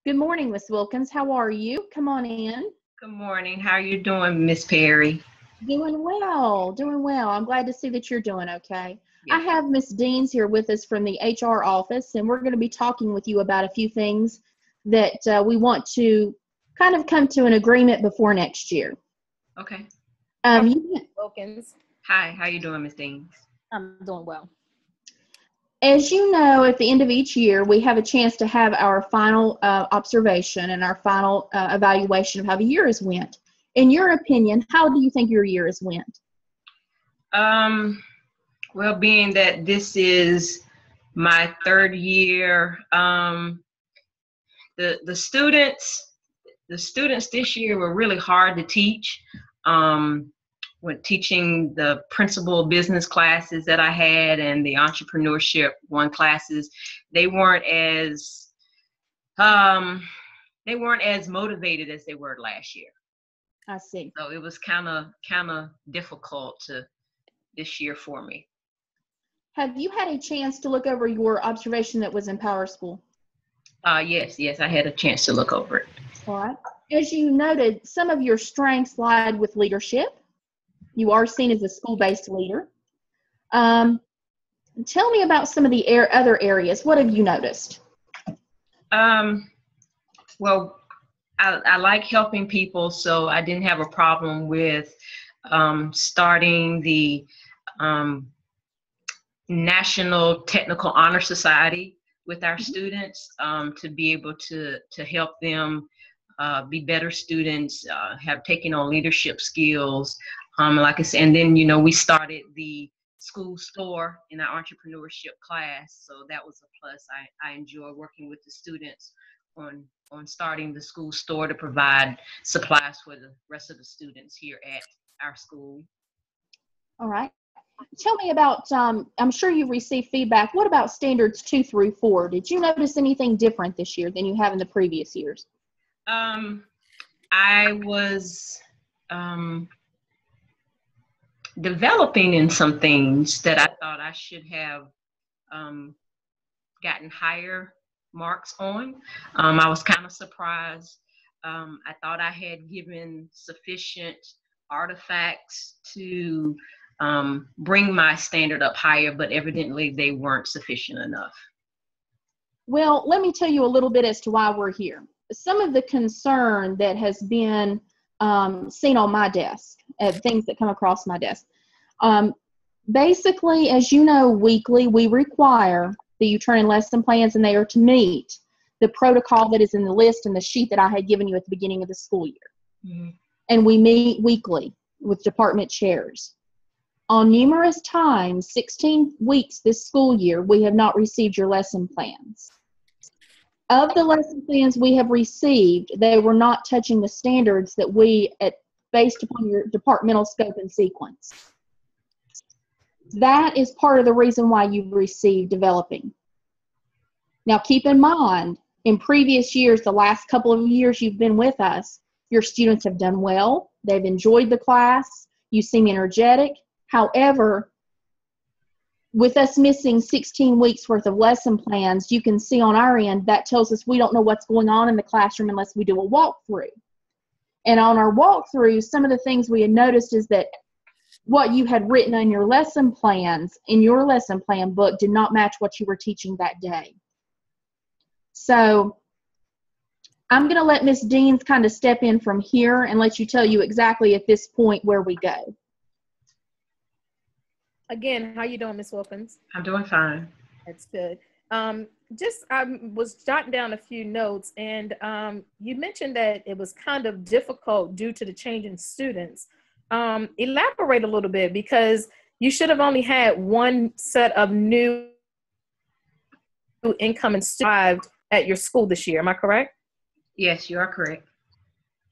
Good morning, Miss Wilkins. How are you? Come on in. Good morning. How are you doing, Miss Perry? Doing well, doing well. I'm glad to see that you're doing okay. I Yes. have Miss Deans here with us from the HR office, and we're going to be talking with you about a few things that we want to kind of come to an agreement before next year. Okay. Wilkins. Hi. How you doing, Miss Deans? I'm doing well. As you know, at the end of each year, we have a chance to have our final observation and our final evaluation of how the year has went. In your opinion, how do you think your year has went? Well, being that this is my third year, the students this year were really hard to teach. When teaching the principal business classes that I had and the entrepreneurship one classes, they weren't as motivated as they were last year. I see. So it was kind of difficult this year for me. Have you had a chance to look over your observation that was in Power School? Yes, I had a chance to look over it. All right. As you noted, some of your strengths lied with leadership. You are seen as a school-based leader. Tell me about some of the other areas. What have you noticed? Well, I like helping people, so I didn't have a problem with starting the National Technical Honor Society with our students to be able to help them be better students, have taken on leadership skills. Like I said, and then, we started the school store in our entrepreneurship class. So that was a plus. I enjoy working with the students on starting the school store to provide supplies for the rest of the students here at our school. All right. Tell me about, I'm sure you've received feedback. What about standards 2 through 4? Did you notice anything different this year than you have in the previous years? I was developing in some things that I thought I should have gotten higher marks on. I was kind of surprised. I thought I had given sufficient artifacts to bring my standard up higher, but evidently they weren't sufficient enough. Well, let me tell you a little bit as to why we're here. Some of the concern that has been seen on my desk, things that come across my desk. Basically, as you know, weekly we require that you turn in lesson plans, and they are to meet the protocol that is in the list and the sheet that I had given you at the beginning of the school year. Mm-hmm. And we meet weekly with department chairs. On numerous times, 16 weeks this school year, we have not received your lesson plans. Of the lesson plans we have received, they were not touching the standards that we, based upon your departmental scope and sequence. That is part of the reason why you've received developing. Now, keep in mind, in previous years, the last couple of years you've been with us, your students have done well. They've enjoyed the class. You seem energetic. However, with us missing 16 weeks worth of lesson plans, you can see on our end, that tells us we don't know what's going on in the classroom unless we do a walkthrough. And on our walkthrough, some of the things we had noticed is that what you had written on your lesson plans in your lesson plan book did not match what you were teaching that day. So I'm going to let Ms. Deans kind of step in from here and let you tell you exactly at this point where we go. Again, how you doing, Ms. Wilkins? I'm doing fine. That's good. I was jotting down a few notes, and you mentioned that it was kind of difficult due to the change in students. Elaborate a little bit, because you should have only had one set of new incoming students at your school this year. Am I correct? Yes, you are correct.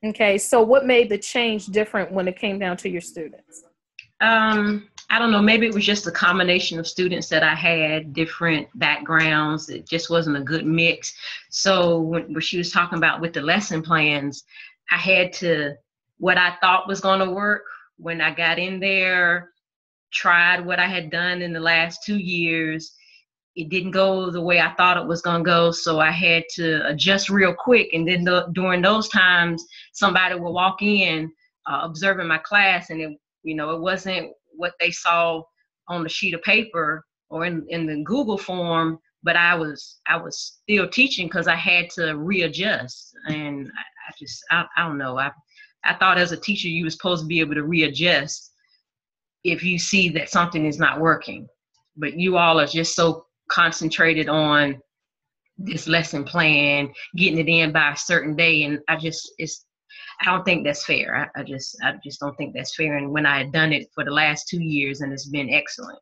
Okay, so what made the change different when it came down to your students? I don't know, maybe it was just a combination of students that I had, different backgrounds. It just wasn't a good mix. So when she was talking about with the lesson plans, I had to, what I thought was going to work, when I got in there, tried what I had done in the last 2 years, it didn't go the way I thought it was going to go. So I had to adjust real quick. And then during those times, somebody would walk in observing my class, and it wasn't what they saw on the sheet of paper or in the Google form, but I was still teaching because I had to readjust. And I don't know. I thought as a teacher, you were supposed to be able to readjust if you see that something is not working. But you all are just so concentrated on this lesson plan, getting it in by a certain day. And I don't think that's fair. I just don't think that's fair. And when I had done it for the last 2 years, and it's been excellent.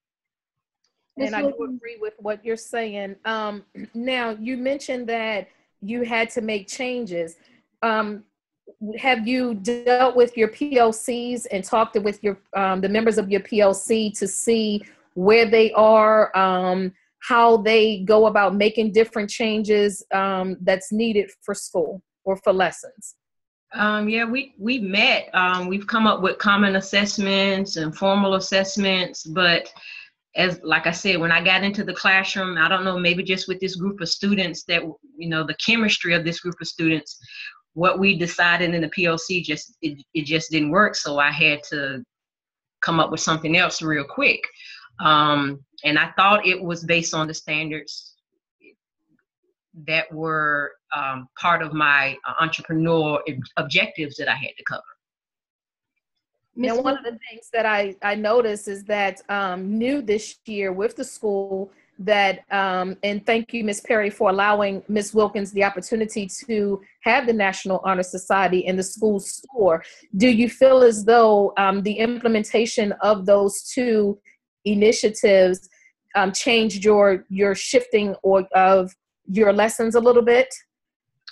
And I do agree with what you're saying. Now, you mentioned that you had to make changes. Have you dealt with your PLCs and talked with your the members of your PLC to see where they are, how they go about making different changes that's needed for school or for lessons? Yeah, we met. We've come up with common assessments and formal assessments, but like I said, when I got into the classroom, I don't know, maybe just with this group of students that, the chemistry of this group of students, what we decided in the PLC it just didn't work. So I had to come up with something else real quick. And I thought it was based on the standards that were part of my entrepreneurial objectives that I had to cover. Now, one of the things that I noticed is that new this year with the school that, and thank you, Ms. Perry, for allowing Ms. Wilkins the opportunity to have the National Honor Society in the school store. Do you feel as though the implementation of those two initiatives changed your shifting of your lessons a little bit?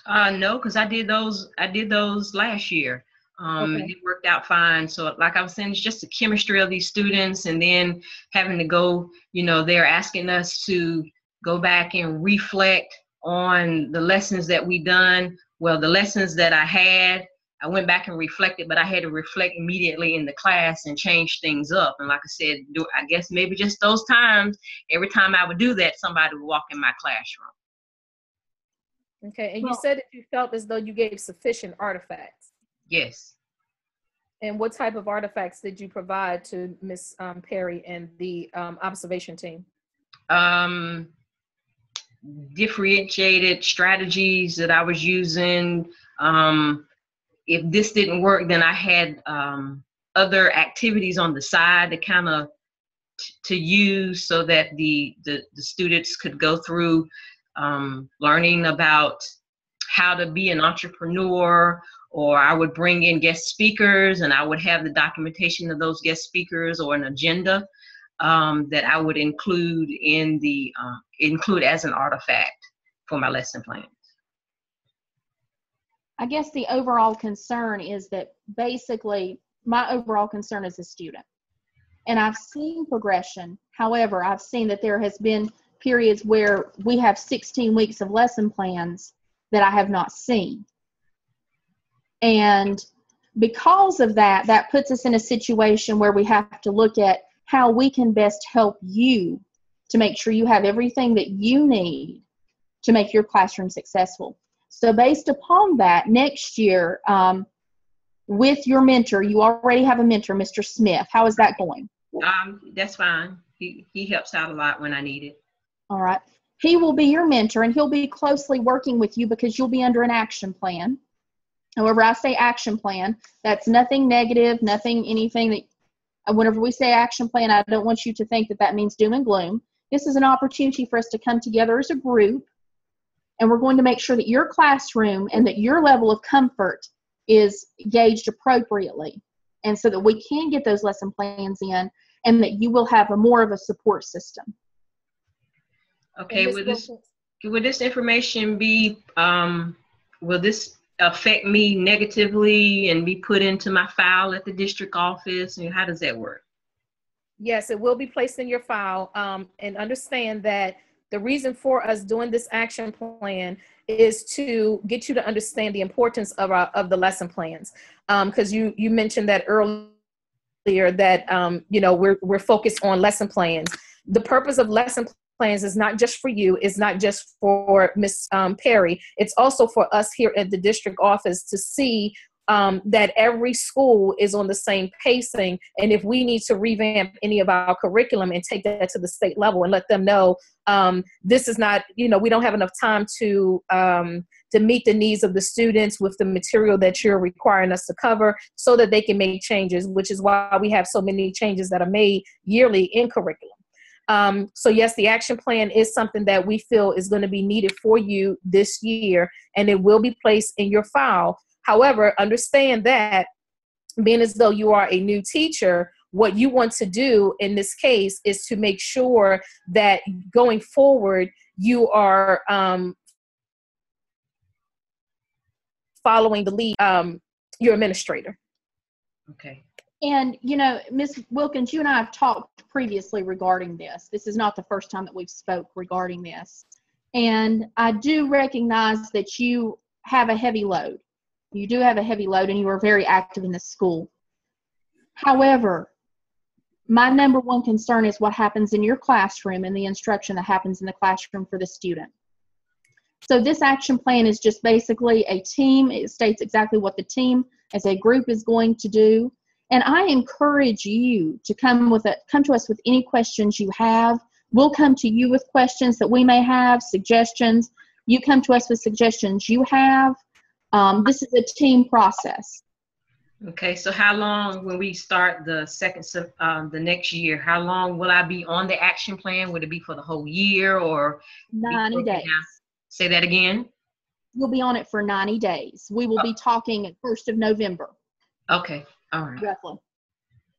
No, because I did those last year. Okay. It worked out fine. So like I was saying, it's just the chemistry of these students, and then having to go, they're asking us to go back and reflect on the lessons that we done. Well, the lessons that I went back and reflected, but I had to reflect immediately in the class and change things up. And like I said, I guess maybe just those times, every time I would do that, somebody would walk in my classroom. Okay, and you said that you felt as though you gave sufficient artifacts. Yes. And what type of artifacts did you provide to Ms. Perry and the observation team? Differentiated strategies that I was using. If this didn't work, then I had other activities on the side to kind of to use so that the students could go through learning about how to be an entrepreneur, or I would bring in guest speakers and I would have the documentation of those guest speakers or an agenda that I would include include as an artifact for my lesson plans. I guess the overall concern is that basically my overall concern is a student. And I've seen progression. However, I've seen that there has been periods where we have 16 weeks of lesson plans that I have not seen. And because of that, that puts us in a situation where we have to look at how we can best help you to make sure you have everything that you need to make your classroom successful. So based upon that, next year, with your mentor, you already have a mentor, Mr. Smith. How is that going? That's fine. He helps out a lot when I need it. All right. He will be your mentor, and he'll be closely working with you because you'll be under an action plan. However, I say action plan, that's nothing negative, nothing, anything that, whenever we say action plan, I don't want you to think that that means doom and gloom. This is an opportunity for us to come together as a group, and we're going to make sure that your classroom and that your level of comfort is gauged appropriately, and so that we can get those lesson plans in, and that you will have more of a support system. Okay, will this information be, will this affect me negatively and be put into my file at the district office? And how does that work? Yes, it will be placed in your file, and understand that the reason for us doing this action plan is to get you to understand the importance of the lesson plans. Because you mentioned that earlier that we're focused on lesson plans. The purpose of lesson plans is not just for you. It's not just for Ms. Perry. It's also for us here at the district office to see that every school is on the same pacing. And if we need to revamp any of our curriculum and take that to the state level and let them know this is not, we don't have enough time to meet the needs of the students with the material that you're requiring us to cover, so that they can make changes, which is why we have so many changes that are made yearly in curriculum. So yes, the action plan is something that we feel is going to be needed for you this year, and it will be placed in your file. However, understand that being as though you are a new teacher, what you want to do in this case is to make sure that going forward, you are following the lead, your administrator. Okay. And, Ms. Wilkins, you and I have talked previously regarding this. This is not the first time that we've spoke regarding this. And I do recognize that you have a heavy load. You do have a heavy load, and you are very active in the school. However, my number one concern is what happens in your classroom and the instruction that happens in the classroom for the student. So this action plan is just basically a team. It states exactly what the team as a group is going to do. And I encourage you to come to us with any questions you have. We'll come to you with questions that we may have, suggestions. You come to us with suggestions you have. This is a team process. Okay, so how long, when we start the next year, how long will I be on the action plan? Would it be for the whole year, or 90 days? Say that again. You'll be on it for 90 days. We will be talking at 1st of November. Okay, all right. Roughly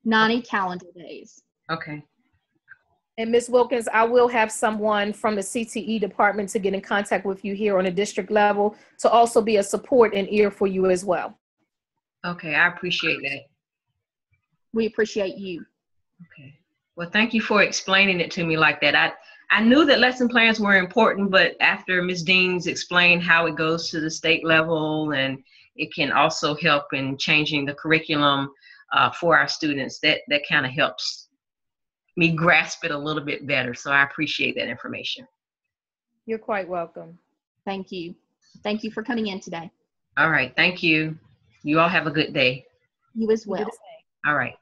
90 calendar days. Okay. And Ms. Wilkins, I will have someone from the CTE department to get in contact with you here on a district level to also be a support and ear for you as well. Okay, I appreciate that. We appreciate you. Okay. Well, thank you for explaining it to me like that. I knew that lesson plans were important, but after Ms. Deans explained how it goes to the state level and it can also help in changing the curriculum for our students, that kind of helps me grasp it a little bit better. So I appreciate that information. You're quite welcome. Thank you. Thank you for coming in today. All right. Thank you. You all have a good day. You as well. All right.